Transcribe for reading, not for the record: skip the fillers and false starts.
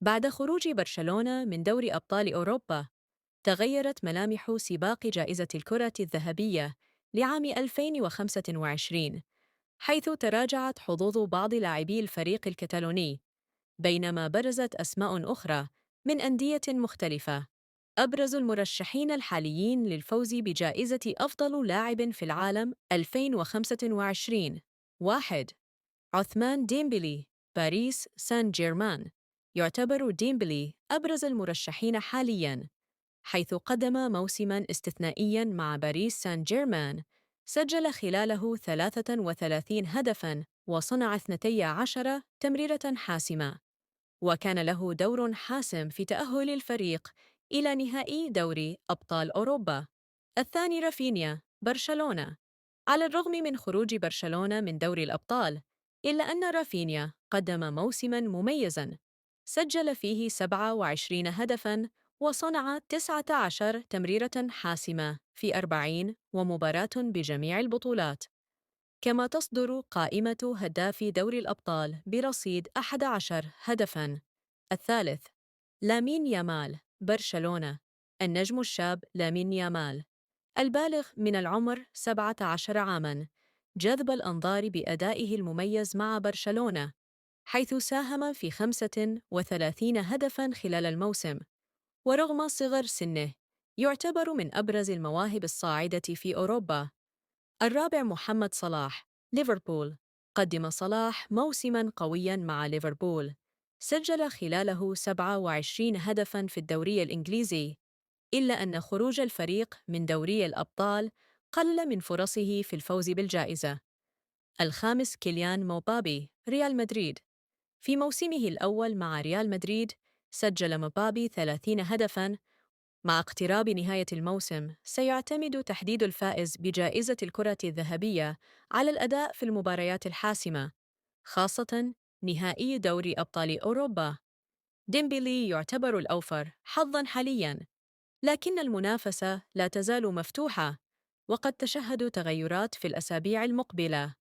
بعد خروج برشلونة من دوري أبطال أوروبا، تغيرت ملامح سباق جائزة الكرة الذهبية لعام 2025، حيث تراجعت حظوظ بعض لاعبي الفريق الكتالوني، بينما برزت أسماء أخرى من أندية مختلفة. أبرز المرشحين الحاليين للفوز بجائزة أفضل لاعب في العالم 2025: 1. عثمان ديمبلي، باريس سان جيرمان. يعتبر ديمبلي أبرز المرشحين حالياً، حيث قدم موسماً استثنائياً مع باريس سان جيرمان، سجل خلاله 33 هدفاً وصنع 12 تمريرة حاسمة، وكان له دور حاسم في تأهل الفريق إلى نهائي دوري أبطال أوروبا. الثاني رافينيا، برشلونة. على الرغم من خروج برشلونة من دوري الأبطال، إلا أن رافينيا قدم موسماً مميزاً، سجل فيه 27 هدفاً وصنع 19 تمريرة حاسمة في 40 ومباراة بجميع البطولات. كما تصدر قائمة هدافي دوري الأبطال برصيد 11 هدفاً. الثالث لامين يامال، برشلونة. النجم الشاب لامين يامال، البالغ من العمر 17 عاماً، جذب الأنظار بأدائه المميز مع برشلونة، حيث ساهم في 35 هدفاً خلال الموسم. ورغم صغر سنه، يعتبر من أبرز المواهب الصاعدة في أوروبا. الرابع محمد صلاح، ليفربول. قدم صلاح موسماً قوياً مع ليفربول، سجل خلاله 27 هدفاً في الدوري الإنجليزي، إلا أن خروج الفريق من دوري الأبطال قلل من فرصه في الفوز بالجائزة. الخامس كيليان موبابي، ريال مدريد. في موسمه الأول مع ريال مدريد، سجل موبابي 30 هدفاً. مع اقتراب نهاية الموسم، سيعتمد تحديد الفائز بجائزة الكرة الذهبية على الأداء في المباريات الحاسمة، خاصة نهائي دوري أبطال أوروبا. ديمبلي يعتبر الأوفر حظاً حالياً، لكن المنافسة لا تزال مفتوحة، وقد تشهد تغيرات في الأسابيع المقبلة.